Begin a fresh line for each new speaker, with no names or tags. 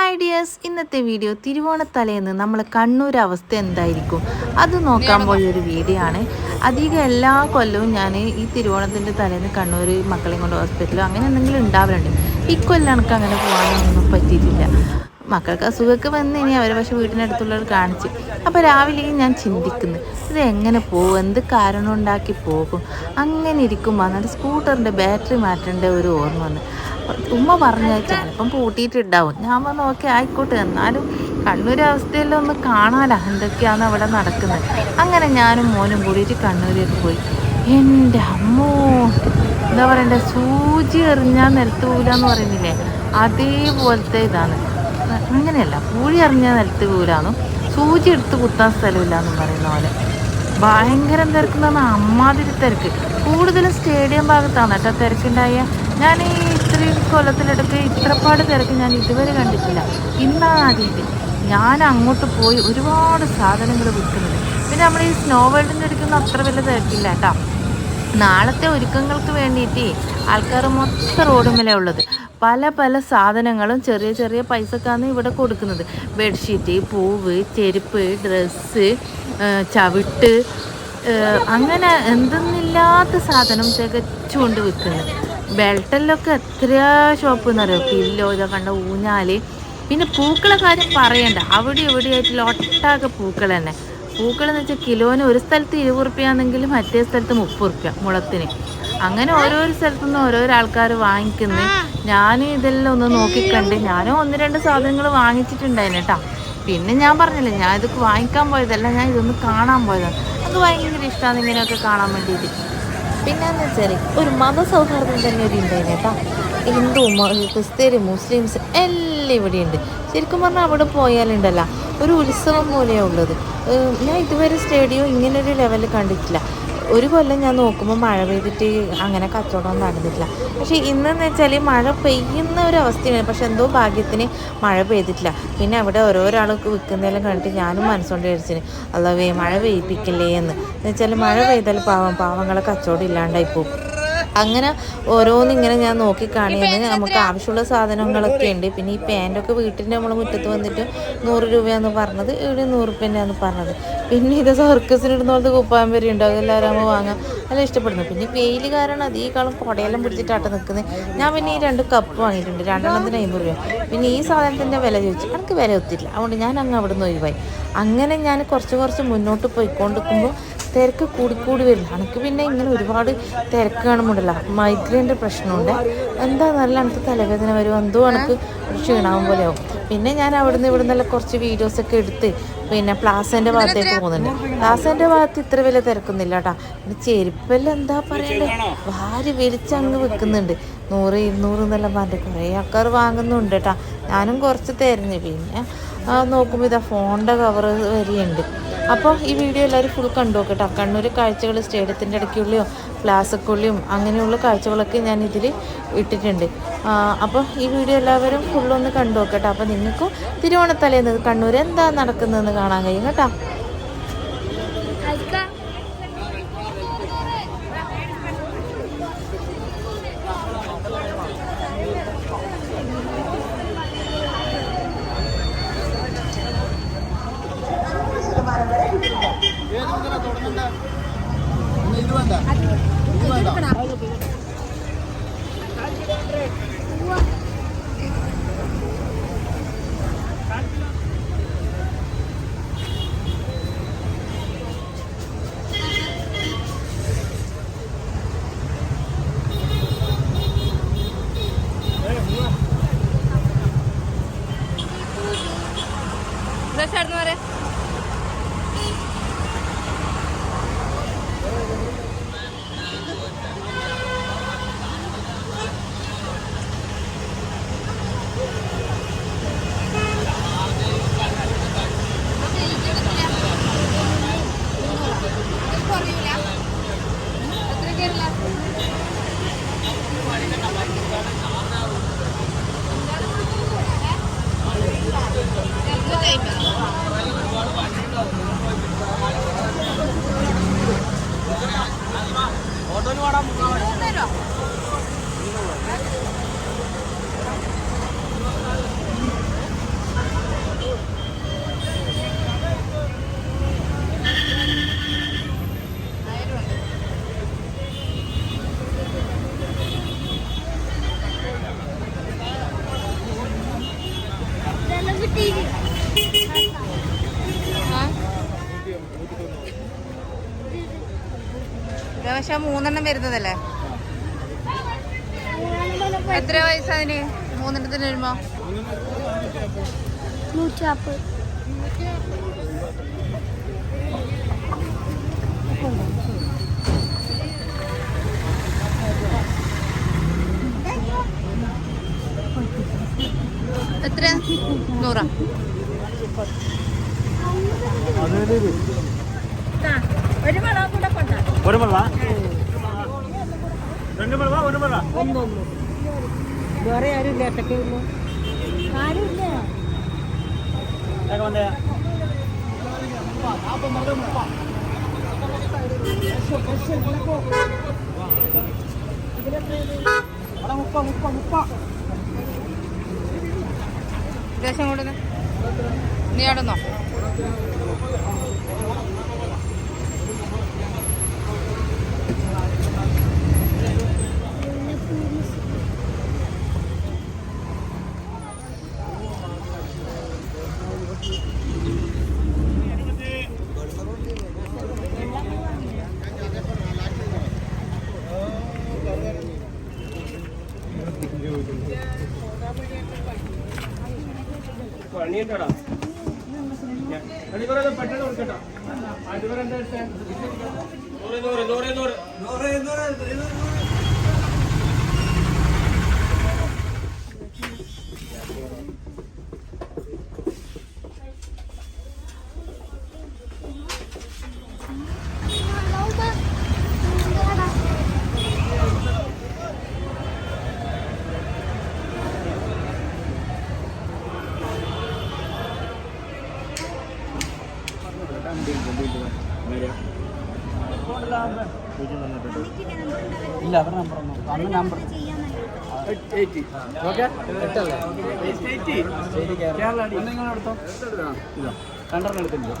Hi dears, ഇന്നത്തെ video തിരുവോണത്തലേന്ന് നമ്മൾ കണ്ണൂർ അവസ്ഥ എന്തായിരിക്കും അത് നോക്കാൻ പോയൊരു വീഡിയോ ആണ്. അധികം എല്ലാ കൊല്ലവും ഞാൻ ഈ തിരുവോണത്തിൻ്റെ തലേന്ന് കണ്ണൂർ മക്കളെയും കൊണ്ട് ഹോസ്പിറ്റലോ അങ്ങനെ എന്തെങ്കിലും ഉണ്ടാവലുണ്ട്. ഇക്കൊല്ലം എനിക്ക് അങ്ങനെ പോകാനൊന്നും പറ്റിയിട്ടില്ല. മക്കൾക്ക് അസുഖമൊക്കെ വന്നിനി അവർ പക്ഷെ വീട്ടിനടുത്തുള്ളവർ കാണിച്ച്. അപ്പോൾ രാവിലെയും ഞാൻ ചിന്തിക്കുന്നു ഇത് എങ്ങനെ പോകും, എന്ത് കാരണം ഉണ്ടാക്കി പോകും. അങ്ങനെ ഇരിക്കുമ്പോൾ എന്നിട്ട് സ്കൂട്ടറിൻ്റെ ബാറ്ററി മാറ്റേണ്ട ഒരു ഓർമ്മ വന്ന്. ഉമ്മ പറഞ്ഞാൽ ചിലപ്പം പൂട്ടിയിട്ടുണ്ടാവും. ഞാൻ പറഞ്ഞു ഓക്കെ ആയിക്കോട്ടെ, എന്നാലും കണ്ണൂർ അവസ്ഥയെല്ലാം ഒന്ന് കാണാലോ എന്തൊക്കെയാണ് അവിടെ നടക്കുന്നത്. അങ്ങനെ ഞാനും മോനും കൂടിയിട്ട് കണ്ണൂരേക്ക് പോയി. എൻ്റെ അമ്മോ, എന്താ പറയണ്ടേ, സൂചി എറിഞ്ഞാൽ നിലത്ത് പോകില്ലെന്ന് പറയുന്നില്ലേ, അതേപോലത്തെ ഇതാണ്. അങ്ങനെയല്ല, പൂഴി എറിഞ്ഞാൽ നിലത്ത് പോകില്ലാന്നും സൂചി എടുത്ത് കുത്താൻ സ്ഥലമില്ല എന്നും പറയുന്ന പോലെ ഭയങ്കരം തിരക്കെന്ന് പറഞ്ഞാൽ അമ്മാതിരി തിരക്ക്. കൂടുതലും സ്റ്റേഡിയം ഭാഗത്താണ് കേട്ടോ തിരക്കുണ്ടായ. ഞാൻ ഈ ഇത്രയും കൊല്ലത്തിലെടുക്ക് ഇത്രപ്പാട് തിരക്ക് ഞാൻ ഇതുവരെ കണ്ടിട്ടില്ല. ഇന്നാണ് ആദ്യമായിട്ട് ഞാൻ അങ്ങോട്ട് പോയി ഒരുപാട് സാധനങ്ങൾ വിൽക്കുന്നത്. പിന്നെ നമ്മൾ ഈ സ്നോ വേൾഡിൻ്റെ എടുക്കുന്ന അത്ര വലിയ തിരക്കില്ല കേട്ടോ. നാളത്തെ ഒരുക്കങ്ങൾക്ക് വേണ്ടിയിട്ട് ആൾക്കാർ മൊത്തം റോഡുമേലെ ഉള്ളത്. പല പല സാധനങ്ങളും ചെറിയ ചെറിയ പൈസക്കാണ് ഇവിടെ കൊടുക്കുന്നത്. ബെഡ്ഷീറ്റ്, പൂവ്, ചെരുപ്പ്, ഡ്രസ്സ്, ചവിട്ട്, അങ്ങനെ എന്തെന്നില്ലാത്ത സാധനം തികച്ചുകൊണ്ട് വിൽക്കുന്നത്. ബെൽറ്റെല്ലൊക്കെ എത്രയാ ഷോപ്പ് എന്നറിയോ, പില്ലോ, ഇതൊക്കെ കണ്ട ഊഞ്ഞാൽ. പിന്നെ പൂക്കളെ കാര്യം പറയണ്ട, അവിടെ എവിടെയായിട്ടുള്ള ഒട്ടാകെ പൂക്കൾ തന്നെ. പൂക്കളെന്ന് വെച്ചാൽ കിലോന് ഒരു സ്ഥലത്ത് 20 റുപ്യാണെങ്കിൽ മറ്റേ സ്ഥലത്ത് 30 റുപ്യ മുളത്തിന്. അങ്ങനെ ഓരോരോ സ്ഥലത്തുനിന്ന് ഓരോരോ ആൾക്കാർ വാങ്ങിക്കുന്നത്. ഞാൻ ഇതെല്ലാം ഒന്ന് നോക്കിക്കണ്ട് ഞാനും 1-2 സാധനങ്ങൾ വാങ്ങിച്ചിട്ടുണ്ടായിരുന്നു കേട്ടോ. പിന്നെ ഞാൻ പറഞ്ഞില്ലേ, ഞാൻ ഇതൊക്കെ വാങ്ങിക്കാൻ പോയതല്ല, ഞാൻ ഇതൊന്ന് കാണാൻ പോയതാണ്. അത് ഭയങ്കര ഇഷ്ടമാണ് ഇങ്ങനെയൊക്കെ കാണാൻ വേണ്ടിയിട്ട്. പിന്നെയെന്ന് വെച്ചാൽ ഒരു മതസൗഹാർദ്ദം തന്നെ ഒരു ഉണ്ടായിരുന്നു കേട്ടോ. ഹിന്ദു, ക്രിസ്ത്യൻ, മുസ്ലിംസ് എല്ലാം ഇവിടെയുണ്ട്. ശരിക്കും പറഞ്ഞാൽ അവിടെ പോയാലുണ്ടല്ലോ ഒരു ഉത്സവം പോലെയാണ് ഉള്ളത്. ഞാൻ ഇതുവരെ സ്റ്റേഡിയം ഇങ്ങനൊരു ലെവലിൽ കണ്ടിട്ടില്ല. ഒരു കൊല്ലം ഞാൻ നോക്കുമ്പോൾ മഴ പെയ്തിട്ട് അങ്ങനെ കച്ചവടം നടന്നിട്ടില്ല. പക്ഷേ ഇന്നെന്ന് വെച്ചാൽ മഴ പെയ്യുന്ന ഒരു അവസ്ഥയാണ്. പക്ഷെ എന്തോ ഭാഗ്യത്തിന് മഴ പെയ്തിട്ടില്ല. പിന്നെ അവിടെ ഓരോരാൾക്ക് വിൽക്കുന്നതെല്ലാം കണ്ടിട്ട് ഞാനും മനസ്സുകൊണ്ട് വിചാരിച്ചിന് അല്ലാതെ മഴ പെയ്യിപ്പിക്കില്ലേ എന്ന് വെച്ചാൽ മഴ പെയ്താൽ പാവങ്ങളെ കച്ചവടം ഇല്ലാണ്ടായി പോകും. അങ്ങനെ ഓരോന്നിങ്ങനെ ഞാൻ നോക്കി കാണിയെന്ന്. നമുക്ക് ആവശ്യമുള്ള സാധനങ്ങളൊക്കെ ഉണ്ട്. പിന്നെ ഈ പാൻറ്റൊക്കെ വീട്ടിൻ്റെ നമ്മൾ മുറ്റത്ത് വന്നിട്ട് 100 രൂപയാന്ന് പറഞ്ഞത്, ഇവിടെ 100 റുപ്യൻ്റെയാണ് പറഞ്ഞത്. പിന്നെ ഇത് സർക്കസിനിടുന്ന പോലത്തെ കുപ്പായം വരെ ഉണ്ട്, അതെല്ലാവരും ആകുമ്പോൾ വാങ്ങാൻ നല്ല ഇഷ്ടപ്പെടുന്നു. പിന്നെ വെയിൽ കാരണം അധികം കുടയെല്ലാം പിടിച്ചിട്ടാട്ട് നിൽക്കുന്നത്. ഞാൻ പിന്നെ ഈ 2 കപ്പ് വാങ്ങിയിട്ടുണ്ട്, 2 എണ്ണത്തിന് 50 രൂപ. പിന്നെ ഈ സാധനത്തിൻ്റെ വില ചോദിച്ചു, എനിക്ക് വില ഒത്തില്ല, അതുകൊണ്ട് ഞാൻ അങ്ങ് അവിടെ നിന്ന് ഒഴിവായി. അങ്ങനെ ഞാൻ കുറച്ച് മുന്നോട്ട് പോയിക്കൊണ്ടിരിക്കുമ്പോൾ തിരക്ക് കൂടിക്കൂടി വരുന്നു. എനിക്ക് പിന്നെ ഇങ്ങനെ ഒരുപാട് തിരക്ക് കാണുമ്പോഴല്ല മൈഗ്രെയിൻ്റെ പ്രശ്നമുണ്ട്. എന്താ നല്ല എനിക്ക് തലവേദന വരും, എന്തോ എനിക്ക് ക്ഷീണാവും പോലെയാവും. പിന്നെ ഞാൻ അവിടുന്ന് നിന്നെല്ലാം കുറച്ച് വീഡിയോസൊക്കെ എടുത്ത് പിന്നെ പ്ലാസേൻ്റെ ഭാഗത്തേക്ക് പോകുന്നുണ്ട്. പ്ലാസേൻ്റെ ഭാഗത്ത് ഇത്ര വലിയ തിരക്കൊന്നുമില്ല കേട്ടോ. പിന്നെ ചെരുപ്പെല്ലാം എന്താ പറയണ്ടേ, വാരി വലിച്ചങ്ങ് വെക്കുന്നുണ്ട്. 100-200 എന്നെല്ലാം പറഞ്ഞിട്ട് കുറേ ആൾക്കാർ വാങ്ങുന്നുണ്ട് കേട്ടോ. ഞാനും കുറച്ച് തിരഞ്ഞ് പിന്നെ നോക്കുമ്പോൾ ഇതാ ഫോണിൻ്റെ കവർ വരെയുണ്ട്. അപ്പോൾ ഈ വീഡിയോ എല്ലാവരും ഫുൾ കണ്ടു നോക്കട്ടോ. കണ്ണൂർ കാഴ്ചകൾ സ്റ്റേഡിയത്തിൻ്റെ ഇടയ്ക്കുള്ളിയോ പ്ലാസക്കുള്ളിയും അങ്ങനെയുള്ള കാഴ്ചകളൊക്കെ ഞാൻ ഇതിൽ ഇട്ടിട്ടുണ്ട്. അപ്പോൾ ഈ വീഡിയോ എല്ലാവരും ഫുള്ളൊന്ന് കണ്ടു നോക്കട്ടോ. അപ്പോൾ നിങ്ങൾക്കും തിരുവോണത്തലേന്ന് കണ്ണൂർ എന്താ നടക്കുന്നതെന്ന് കാണാൻ കഴിയും കേട്ടോ. പക്ഷെ 3 വരുന്നതല്ലേ? എത്ര പൈസ അതിന് 3 വരുമ്പോ?
150.
എത്ര? 100.
ഒരു മള്ള 2 മള്ള 1 മള്ള
വേറെ ആരും ഇല്ല, ഒറ്റയ്ക്കേ ഉള്ളൂ.
ആരുമില്ല.
ദേശം കൊടുക്ക. നീ ആടുന്നോ?
പെട്ടെന്ന് കൊടുക്കട്ടോ.
ഇല്ല, അവരുടെ നമ്പർ ഒന്നും അന്ന് നമ്പർ 80. ഓക്കെ, 8 അല്ലേ? കേരള നിങ്ങൾ എടുത്തോ. ഇതാ 2 എടുത്തിട്ടുണ്ട്.